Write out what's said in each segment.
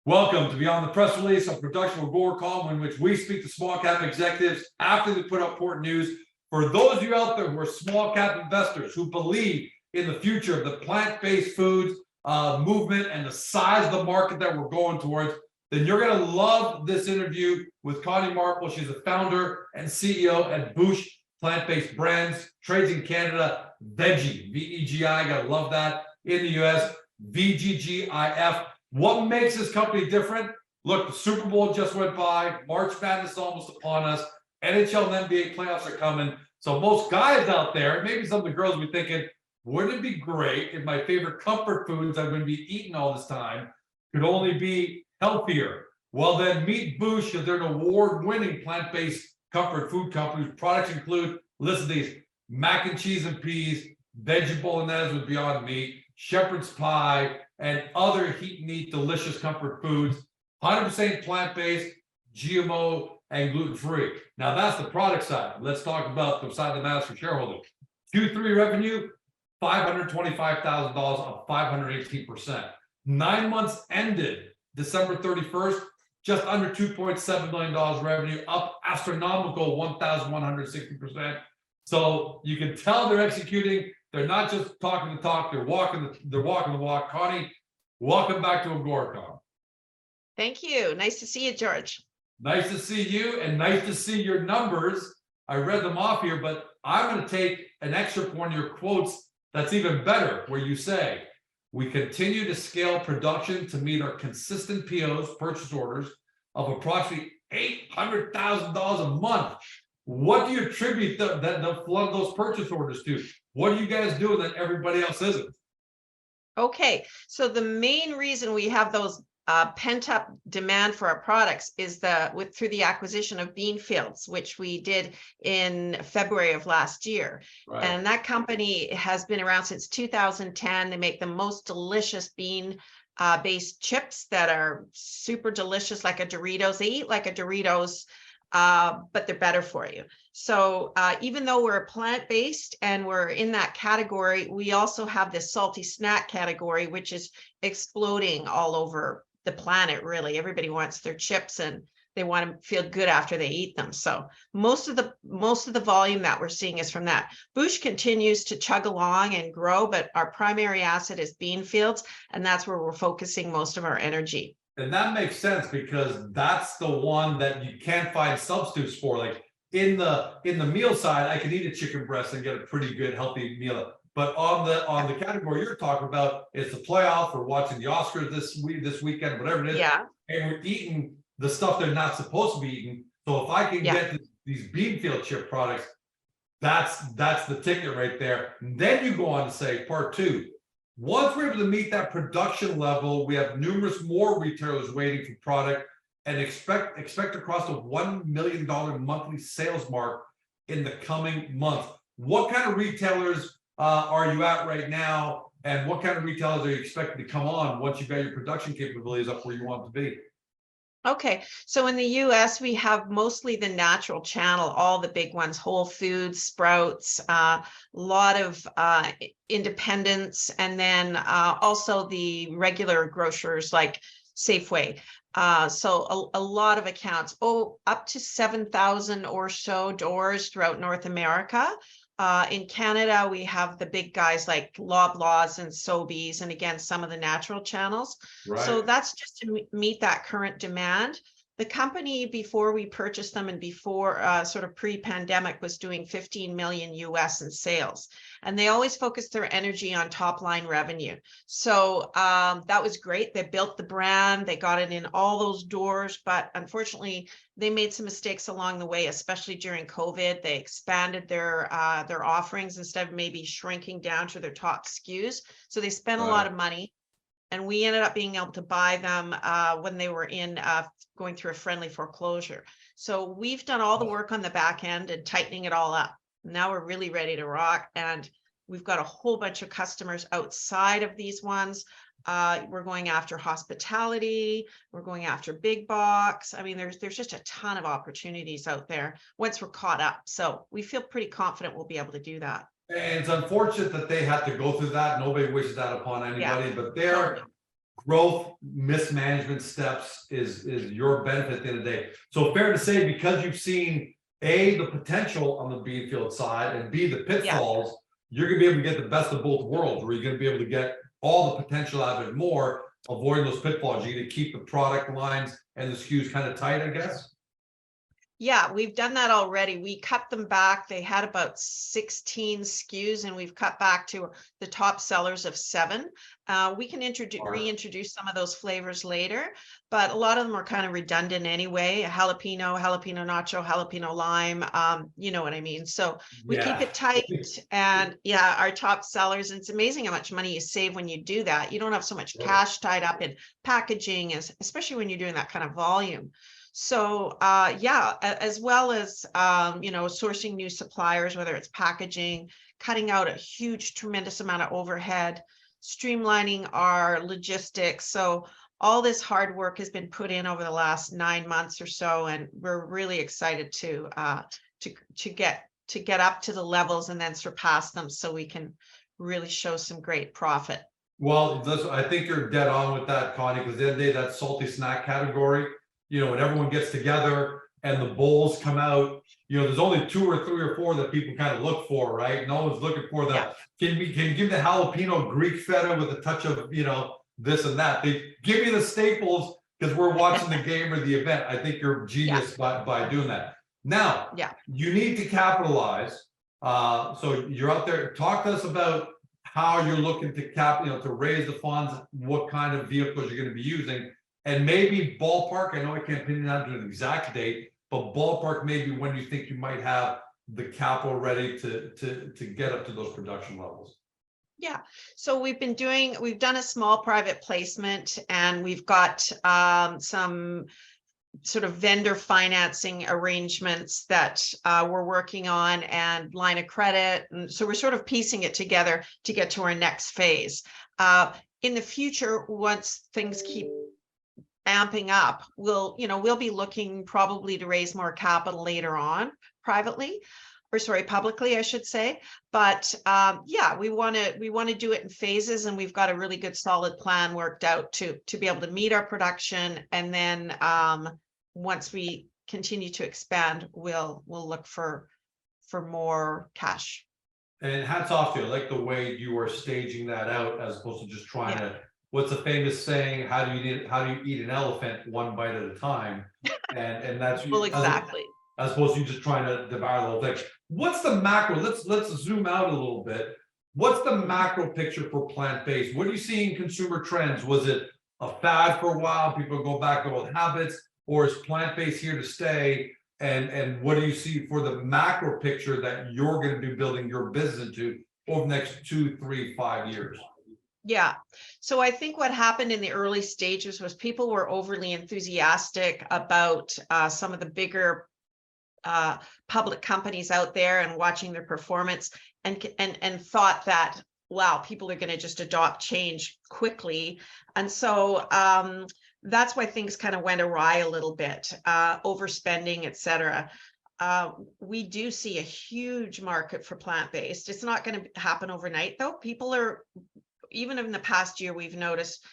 Welcome to Beyond the Press Release, a production of Gore column in which we speak to small cap executives after they put out important news. For those of you out there who are small cap investors who believe in the future of the plant-based foods movement and the size of the market that we're going towards, then you're going to love this interview with Connie Marple. She's the founder and CEO at Boosh Plant-Based Brands, trades in Canada, Veggie, VEGI, gotta love that, in the US, VGGIF. What makes this company different? Look, the Super Bowl just went by. March Madness is almost upon us. NHL and NBA playoffs are coming. So most guys out there, maybe some of the girls will be thinking, wouldn't it be great if my favorite comfort foods I'm going to be eating all this time could only be healthier? Well, then meet Boosh, because they're an award-winning plant-based comfort food company whose products include, listen to these, mac and cheese and peas, veggie bolognese with Beyond Meat, Shepherd's pie, and other heat and eat delicious comfort foods, 100% plant-based, GMO, and gluten-free. Now that's the product side. Let's talk about the side of the master shareholders. Q3 revenue, $525,000, up 518%. 9 months ended December 31st, just under $2.7 million revenue, up astronomical 1,160%. So you can tell they're executing. They're not just talking the talk, they're walking the walk. Connie, welcome back to Agoracom. Thank you. Nice to see you, George. Nice to see you and nice to see your numbers. I read them off here, but I'm going to take an excerpt from one of your quotes that's even better, where you say, we continue to scale production to meet our consistent POs, purchase orders, of approximately $800,000 a month. What do you attribute the flood of those purchase orders to? What are you guys doing that everybody else isn't? Okay, so the main reason we have those pent-up demand for our products is through the acquisition of Beanfields, which we did in February of last year. Right. And that company has been around since 2010. They make the most delicious bean based chips that are super delicious, like a Doritos. They eat like a Doritos, but they're better for you. So even though we're plant-based and we're in that category, we also have this salty snack category, which is exploding all over the planet. Really, everybody wants their chips and they want to feel good after they eat them. So most of the volume that we're seeing is from that. Boosh continues to chug along and grow, but our primary asset is Beanfields, and that's where we're focusing most of our energy. And that makes sense, because that's the one that you can't find substitutes for. Like in the meal side, I can eat a chicken breast and get a pretty good healthy meal. But on the category you're talking about, it's the playoff. We're watching the Oscars this weekend, whatever it is. Yeah. And we're eating the stuff they're not supposed to be eating. So if I can get these Beanfield chip products, that's the ticket right there. And then you go on to say part two. Once we're able to meet that production level, we have numerous more retailers waiting for product, and expect to cross the $1 million monthly sales mark in the coming month. What kind of retailers are you at right now, and what kind of retailers are you expecting to come on once you've got your production capabilities up where you want to be? Okay, so in the US, we have mostly the natural channel, all the big ones, Whole Foods, Sprouts, a lot of independents, and then also the regular grocers like Safeway. So a lot of accounts, up to 7,000 or so doors throughout North America. In Canada, we have the big guys like Loblaws and Sobeys, and again, some of the natural channels. Right. So that's just to meet that current demand. The company, before we purchased them and before sort of pre-pandemic, was doing 15 million US in sales. And they always focused their energy on top line revenue. So that was great. They built the brand, they got it in all those doors, but unfortunately, they made some mistakes along the way, especially during COVID. They expanded their offerings instead of maybe shrinking down to their top SKUs. So they spent a lot of money. And we ended up being able to buy them when they were going through a friendly foreclosure. So we've done all the work on the back end and tightening it all up. Now we're really ready to rock. And we've got a whole bunch of customers outside of these ones. We're going after hospitality. We're going after big box. I mean, there's just a ton of opportunities out there once we're caught up. So we feel pretty confident we'll be able to do that. And it's unfortunate that they had to go through that. Nobody wishes that upon anybody, but growth mismanagement steps is your benefit at the end of the day. So fair to say, because you've seen A, the potential on the Beanfield side, and B, the pitfalls, you're gonna be able to get the best of both worlds, where you're gonna be able to get all the potential out of it more, avoiding those pitfalls. You're gonna keep the product lines and the SKUs kind of tight, I guess. Yeah, we've done that already. We cut them back. They had about 16 SKUs, and we've cut back to the top sellers of 7. We can reintroduce some of those flavors later, but a lot of them are kind of redundant anyway. Jalapeno, jalapeno nacho, jalapeno lime, you know what I mean? So we keep it tight, and our top sellers. And it's amazing how much money you save when you do that. You don't have so much cash tied up in packaging, especially when you're doing that kind of volume. So as well as sourcing new suppliers, whether it's packaging, cutting out a huge, tremendous amount of overhead, streamlining our logistics. So all this hard work has been put in over the last 9 months or so, and we're really excited to get up to the levels and then surpass them, so we can really show some great profit. Well, I think you're dead on with that, Connie, because the other day, that salty snack category, when everyone gets together and the bowls come out, there's only 2 or 3 or 4 that people kind of look for, right? No one's looking for the, can you give the jalapeno Greek feta with a touch of, this and that. They give you the staples because we're watching the game or the event. I think you're genius by doing that. Now, you need to capitalize. So you're out there. Talk to us about how you're looking to to raise the funds, what kind of vehicles you're going to be using. And maybe ballpark, I know I can't pin it down to an exact date, but ballpark maybe when you think you might have the capital ready to get up to those production levels. Yeah, so we've done a small private placement, and we've got some sort of vendor financing arrangements that we're working on, and line of credit. And so we're sort of piecing it together to get to our next phase. In the future, once things keep amping up, we'll be looking probably to raise more capital later on publicly, I should say. But we want to do it in phases, and we've got a really good solid plan worked out to be able to meet our production. And then once we continue to expand, we'll look for more cash. And hats off to you. I like the way you are staging that out, as opposed to just trying to, what's the famous saying? How do you eat an elephant one bite at a time? And that's well, exactly. As opposed to you just trying to devour the whole thing. What's the macro? Let's zoom out a little bit. What's the macro picture for plant-based? What do you see in consumer trends? Was it a fad for a while? People go back to old habits, or is plant-based here to stay? And what do you see for the macro picture that you're going to be building your business into over the next 2, 3, 5 years? Yeah. So I think what happened in the early stages was people were overly enthusiastic about some of the bigger public companies out there, and watching their performance, and thought that, wow, people are going to just adopt change quickly. And so that's why things kind of went awry a little bit, overspending, etc. We do see a huge market for plant-based. It's not going to happen overnight, though. People are, even in the past year, we've noticed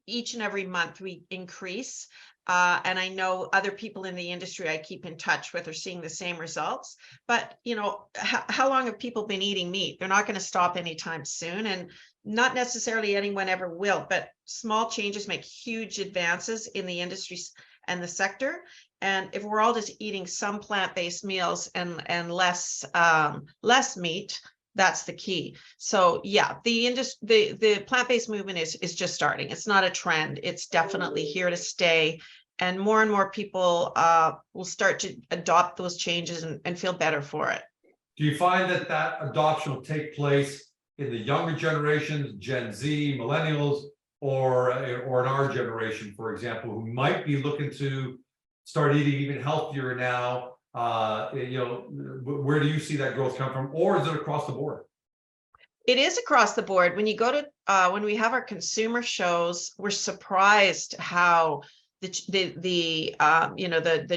each and every month we increase. And I know other people in the industry I keep in touch with are seeing the same results. But, how long have people been eating meat? They're not going to stop anytime soon, and not necessarily anyone ever will. But small changes make huge advances in the industry and the sector. And if we're all just eating some plant-based meals and less meat, that's the key. So the plant-based movement is just starting. It's not a trend. It's definitely here to stay. And more people will start to adopt those changes and feel better for it. Do you find that adoption will take place in the younger generations, Gen Z, millennials, or in our generation, for example, who might be looking to start eating even healthier now? Where do you see that growth come from, or is it across the board? It is across the board. When you go to when we have our consumer shows, we're surprised how the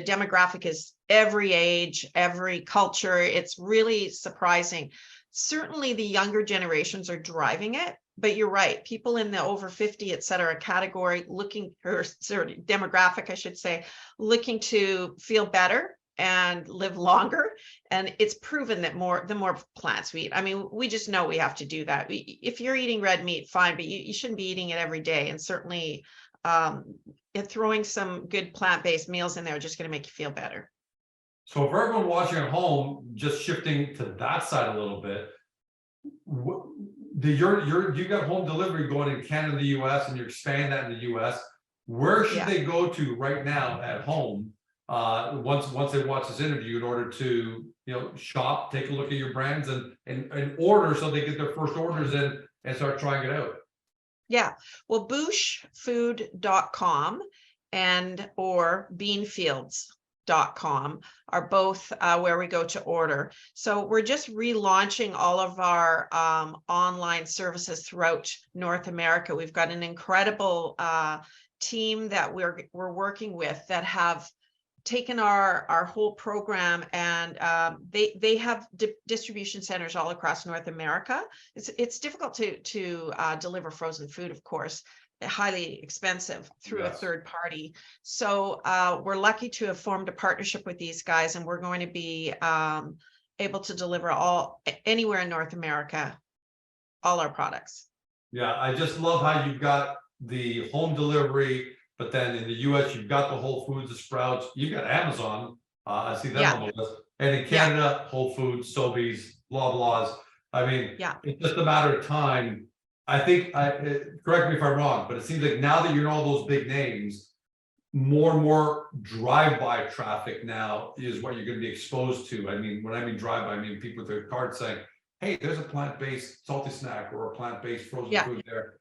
demographic is every age, every culture. It's really surprising. Certainly the younger generations are driving it. but you're right. People in the over 50, et cetera, category looking, or sort of demographic, I should say, looking to feel better and live longer. And it's proven that the more plants we eat. I mean, we just know we have to do that. If you're eating red meat, fine, but you shouldn't be eating it every day. And certainly throwing some good plant-based meals in there are just going to make you feel better. So for everyone watching at home, just shifting to that side a little bit, you got home delivery going in Canada, the US, and you're expanding that in the US. Where should they go to right now at home once they watch this interview in order to shop, take a look at your brands and order, so they get their first orders in and start trying it out? Yeah, well, booshfood.com and or Beanfields.com are both where we go to order. So we're just relaunching all of our online services throughout North America. We've got an incredible team that we're working with that have taken our whole program, and they have distribution centers all across North America. It's difficult to deliver frozen food, of course, highly expensive through a third party. So we're lucky to have formed a partnership with these guys, and we're going to be able to deliver anywhere in North America, all our products. Yeah, I just love how you've got the home delivery, but then in the US, you've got the Whole Foods, the Sprouts, you've got Amazon. I see them on the list. And in Canada, Whole Foods, Sobeys, Loblaws. I mean, it's just a matter of time. I think, correct me if I'm wrong, but it seems like now that you're in all those big names, more and more drive-by traffic now is what you're going to be exposed to. I mean, when I mean drive-by, I mean people with their cards saying, hey, there's a plant-based salty snack or a plant-based frozen food there.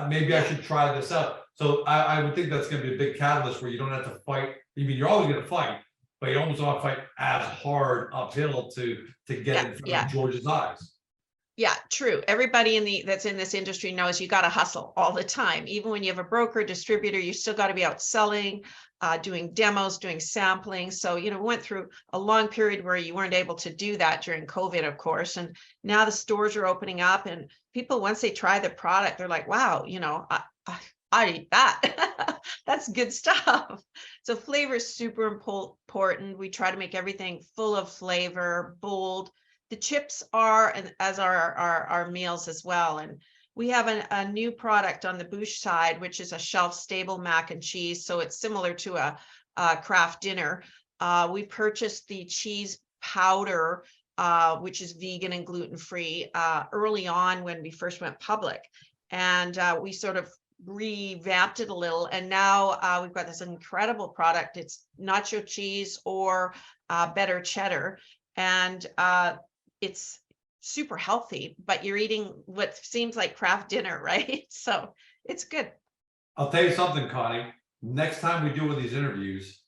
Maybe I should try this out. So I would think that's going to be a big catalyst where you don't have to fight. I mean, you're always going to fight, but you almost don't have to fight as hard uphill to get in front of George's eyes. Yeah, true. Everybody that's in this industry knows you got to hustle all the time. Even when you have a broker, distributor, you still got to be out selling, doing demos, doing sampling. So, we went through a long period where you weren't able to do that during COVID, of course. And now the stores are opening up, and people, once they try the product, they're like, wow, I'd eat that. That's good stuff. So flavor is super important. We try to make everything full of flavor, bold. The chips are, and as are our meals as well. And we have a new product on the Boosh side, which is a shelf-stable mac and cheese. So it's similar to a Kraft dinner. We purchased the cheese powder, which is vegan and gluten-free, early on when we first went public. And we sort of revamped it a little. And now we've got this incredible product. It's nacho cheese or better cheddar. And it's super healthy, but you're eating what seems like Kraft dinner, right? So it's good. I'll tell you something, Connie. Next time we do one of these interviews,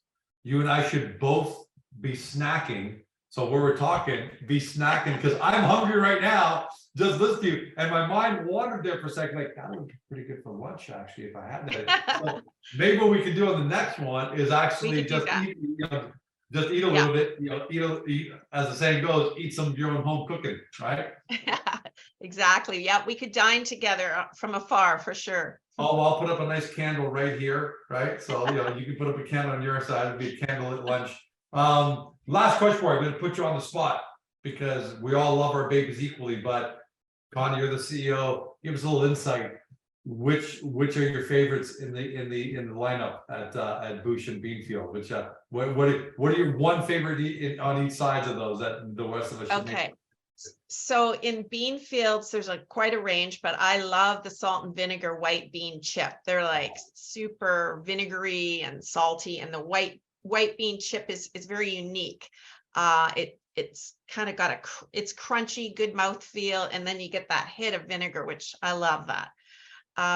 you and I should both be snacking. So where we're talking, be snacking, because I'm hungry right now. Just listen to you. And my mind wandered there for a second, like, that would be pretty good for lunch, actually, if I had that. So maybe what we could do on the next one is actually just eat, just eat a little bit, eat, as the saying goes, eat some of your own home cooking, right? Exactly. Yeah, we could dine together from afar for sure. Oh, well, I'll put up a nice candle right here, right? So, you can put up a candle on your side, it'll be a candle at lunch. Last question for you. I'm going to put you on the spot because we all love our babies equally, but Connie, you're the CEO. Give us a little insight. Which are your favorites in the lineup at Boosh and Beanfield? Which what are your one favorite on each side of those that the rest of us should make? So in Beanfields, there's quite a range, but I love the salt and vinegar white bean chip. They're like super vinegary and salty, and the white bean chip is very unique. It's kind of got it's crunchy, good mouthfeel, and then you get that hit of vinegar, which I love that.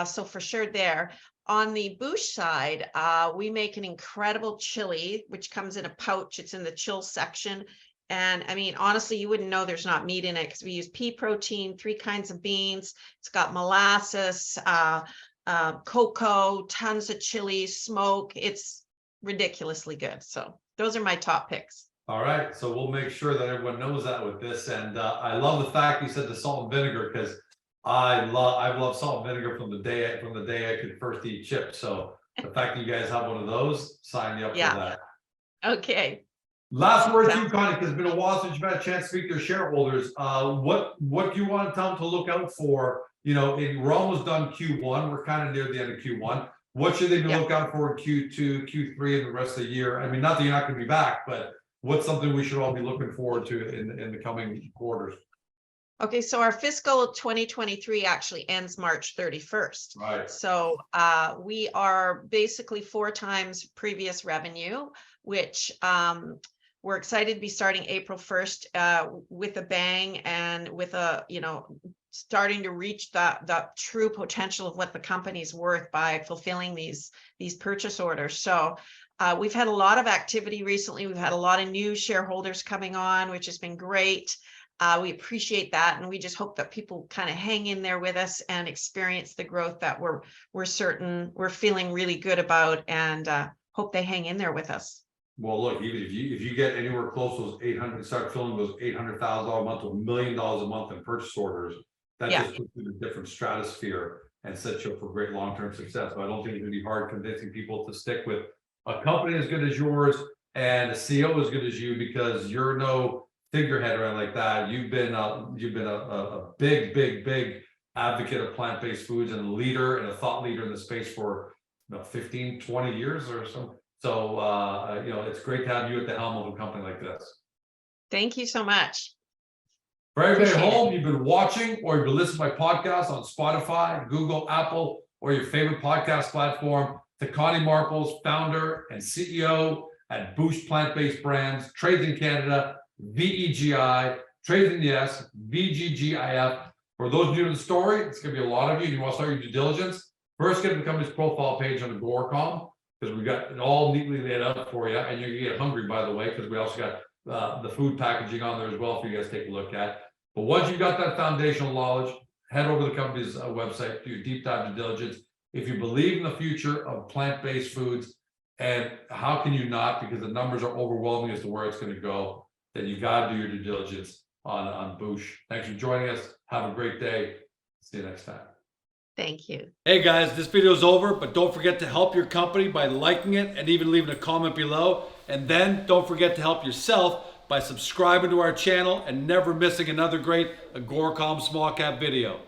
So for sure there. On the Boosh side, we make an incredible chili, which comes in a pouch. It's in the chill section. And I mean, honestly, you wouldn't know there's not meat in it because we use pea protein, 3 kinds of beans. It's got molasses, cocoa, tons of chili, smoke. It's ridiculously good. So those are my top picks. All right. So we'll make sure that everyone knows that with this. And I love the fact you said the salt and vinegar, because I've loved salt and vinegar from the day I could first eat chips. So the fact that you guys have one of those, sign me up for that. Okay. Last word to you, Connie, because it's been a while since you've had a chance to speak to your shareholders. What do you want to tell them to look out for? You know, we're almost done Q1. We're kind of near the end of Q1. What should they be looking out for in Q2, Q3, and the rest of the year? I mean, not that you're not going to be back, but what's something we should all be looking forward to in the coming quarters? Okay, so our fiscal 2023 actually ends March 31st. Right. So we are basically 4 times previous revenue, which we're excited to be starting April 1st with a bang and with a, starting to reach the true potential of what the company's worth by fulfilling these purchase orders. So we've had a lot of activity recently. We've had a lot of new shareholders coming on, which has been great. We appreciate that, and we just hope that people kind of hang in there with us and experience the growth that we're feeling really good about, and hope they hang in there with us. Well, look, even if you get anywhere close to those 800, start filling those $800,000 a month to $1 million a month in purchase orders, that just puts you in a different stratosphere and sets you up for great long-term success. So I don't think it's going to be hard convincing people to stick with a company as good as yours and a CEO as good as you, because you're no figurehead around like that. You've been a big advocate of plant-based foods and a leader and a thought leader in the space for 15, 20 years or so. So it's great to have you at the helm of a company like this. Thank you so much. For everybody at home, you've been watching or you've been listening to my podcast on Spotify, Google, Apple, or your favorite podcast platform. To Connie Marples, founder and CEO at Boosh Plant-Based Brands, trades in Canada, VEGI, trades in the US, VGGIF. For those new to the story, it's going to be a lot of you. You want to start your due diligence. First, get the company's profile page on the Agoracom, because we've got it all neatly laid out for you. And you're going to get hungry, by the way, because we also got the food packaging on there as well for you guys to take a look at. But once you've got that foundational knowledge, head over to the company's website, do your deep dive due diligence. If you believe in the future of plant-based foods, and how can you not, because the numbers are overwhelming as to where it's going to go, then you got to do your due diligence on Boosh. Thanks for joining us. Have a great day. See you next time. Thank you. Hey guys, this video is over, but don't forget to help your company by liking it and even leaving a comment below. And then don't forget to help yourself by subscribing to our channel and never missing another great Agoracom small cap video.